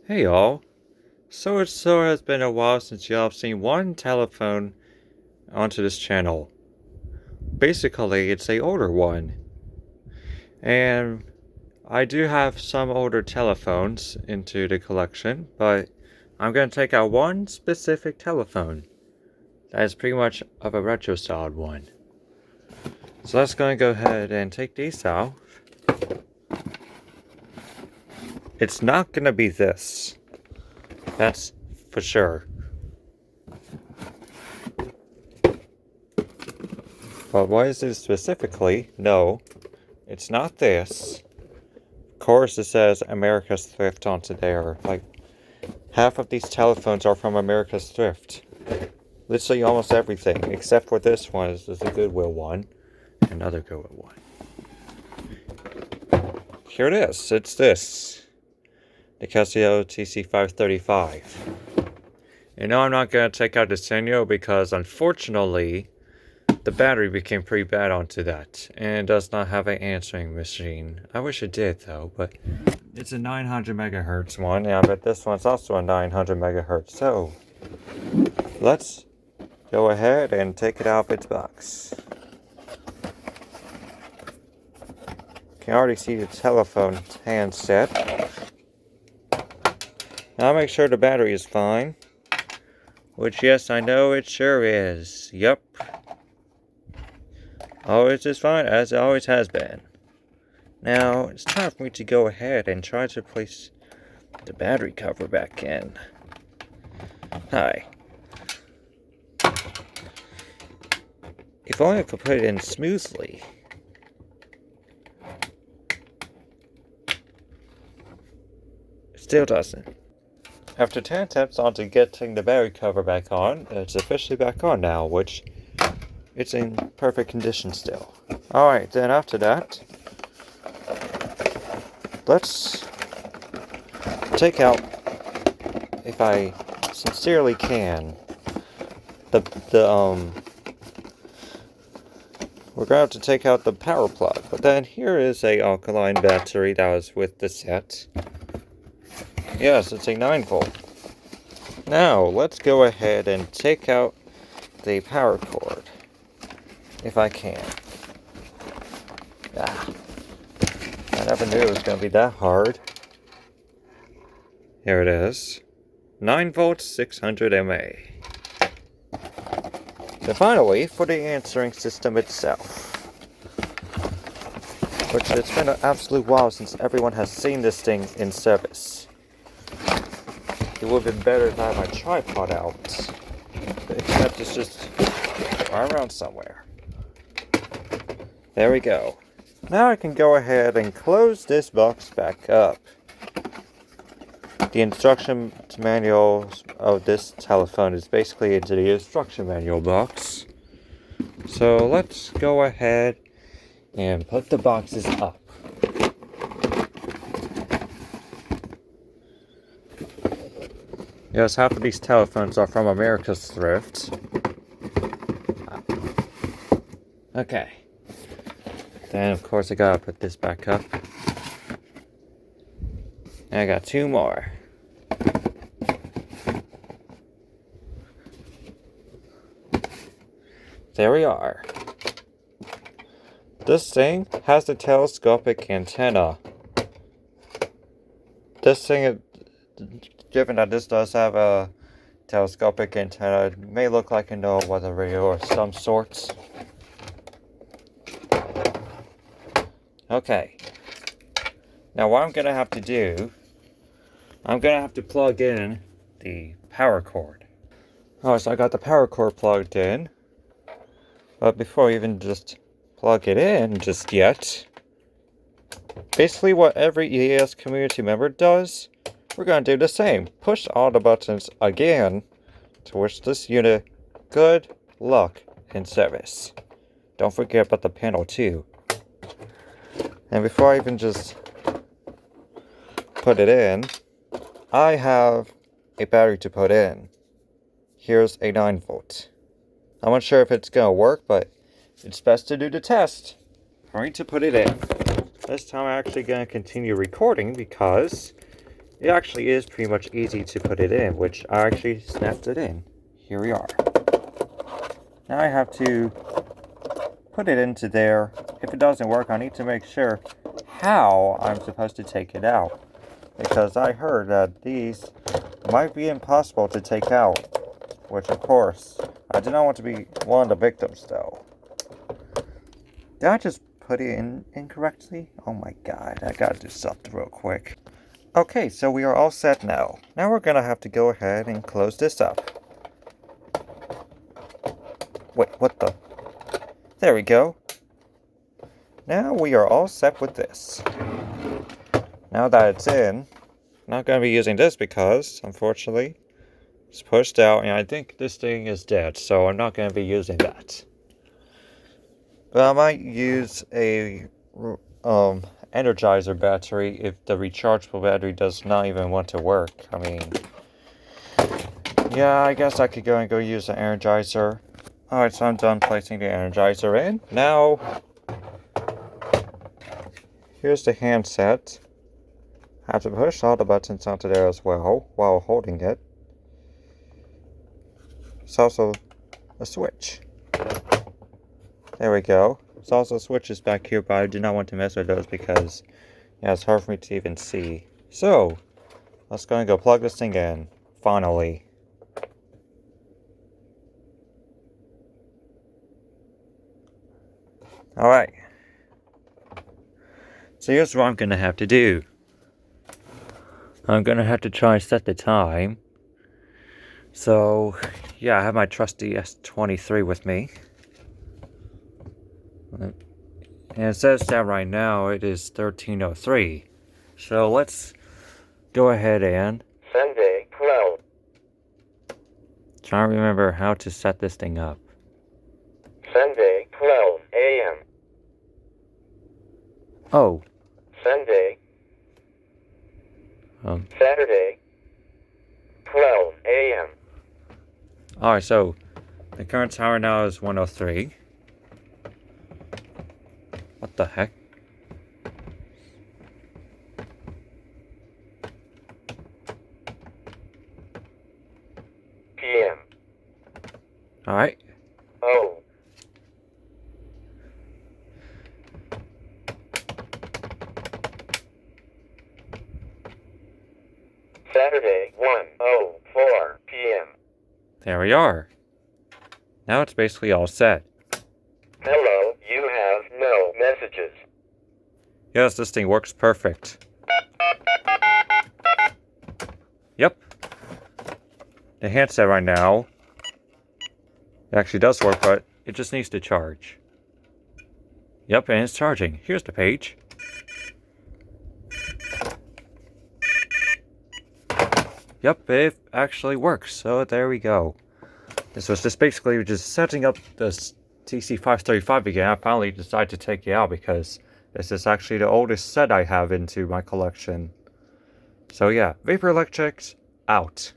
Hey y'all. So it so has been a while since y'all have seen one telephone onto this channel. Basically, it's a older one. And I do have some older telephones into the collection, but I'm going to take out one specific telephone that is pretty much of a retro styled one. So let's go ahead and take these out. It's not going to be this. That's for sure. But what is it specifically? No, it's not this. Of course, it says America's Thrift on there. Like, half of these telephones are from America's Thrift. Literally almost everything, except for this one. This is a Goodwill one. Another Goodwill one. Here it is. It's this. The Casio TC535. And no, I'm not going to take out the Sanyo because, unfortunately, the battery became pretty bad onto that, and it does not have an answering machine. I wish it did though, but it's a 900 megahertz one, and I bet this one's also a 900 megahertz. So let's go ahead and take it out of its box. Can already see the telephone handset. Now make sure the battery is fine, which yes, I know it sure is. Yup. Always is fine, as it always has been. Now, it's time for me to go ahead and try to place the battery cover back in. Hi. If only I could put it in smoothly. It still doesn't. After 10 attempts on to getting the battery cover back on, it's officially back on now, which it's in perfect condition still. Alright, then after that, let's take out, if I sincerely can, we're going to have to take out the power plug. But then here is a alkaline battery that was with the set. Yes, it's a 9-volt. Now, let's go ahead and take out the power cord. If I can. I never knew it was going to be that hard. Here it is. 9 volts, 600 mA. Then finally, for the answering system itself. Which it's been an absolute while since everyone has seen this thing in service. It would have been better if I had my tripod out. Except it's just right around somewhere. There we go. Now I can go ahead and close this box back up. The instruction manual of this telephone is basically into the instruction manual box. So let's go ahead and put the boxes up. Yes, half of these telephones are from America's Thrift. Okay. Then, of course, I gotta put this back up. And I got 2 more. There we are. This thing has the telescopic antenna. This thing, given that this does have a telescopic antenna, it may look like a NOAA weather radio of some sorts. Okay. Now what I'm going to have to do, I'm going to have to plug in the power cord. Alright, so I got the power cord plugged in. But before I even just plug it in just yet, basically what every EAS community member does, we're going to do the same. Push all the buttons again to wish this unit good luck in service. Don't forget about the panel too. And before I even just put it in, I have a battery to put in. Here's a 9-volt. I'm not sure if it's going to work, but it's best to do the test for me to put it in. This time I'm actually going to continue recording because it actually is pretty much easy to put it in, which I actually snapped it in. Here we are. Now I have to put it into there. If it doesn't work, I need to make sure how I'm supposed to take it out, because I heard that these might be impossible to take out, which of course, I do not want to be one of the victims though. Did I just put it in incorrectly? Oh my god, I gotta do something real quick. Okay, so we are all set now. Now we're gonna have to go ahead and close this up. Wait, what the? There we go. Now we are all set with this. Now that it's in, I'm not going to be using this because, unfortunately, it's pushed out and I think this thing is dead, so I'm not going to be using that. But I might use a Energizer battery if the rechargeable battery does not even want to work. I mean, yeah, I guess I could go use the Energizer. Alright, so I'm done placing the Energizer in. Now, here's the handset. I have to push all the buttons onto there as well while holding it. It's also a switch. There we go. There's also switches back here, but I do not want to mess with those because, yeah, it's hard for me to even see. So, let's go and go plug this thing in. Finally. Alright. So here's what I'm going to have to do. I'm going to have to try and set the time. So, yeah, I have my trusty S23 with me. And it says that right now it is 13:03. So let's go ahead and Sunday, 12. try and remember how to set this thing up. Sunday, 12 a.m. Oh. Sunday. Saturday, 12 a.m. Alright, so the current time now is 1:03. What the heck? p.m. Alright. Oh. Saturday, 1:04 p.m. There we are. Now it's basically all set. Hello, you have no messages. Yes, this thing works perfect. Yep. The handset right now, it actually does work, but it just needs to charge. Yep, and it's charging. Here's the page. Yep, it actually works. So there we go. This was just basically just setting up this TC535 again. I finally decided to take it out because this is actually the oldest set I have into my collection. So yeah, Vapor Electrics out.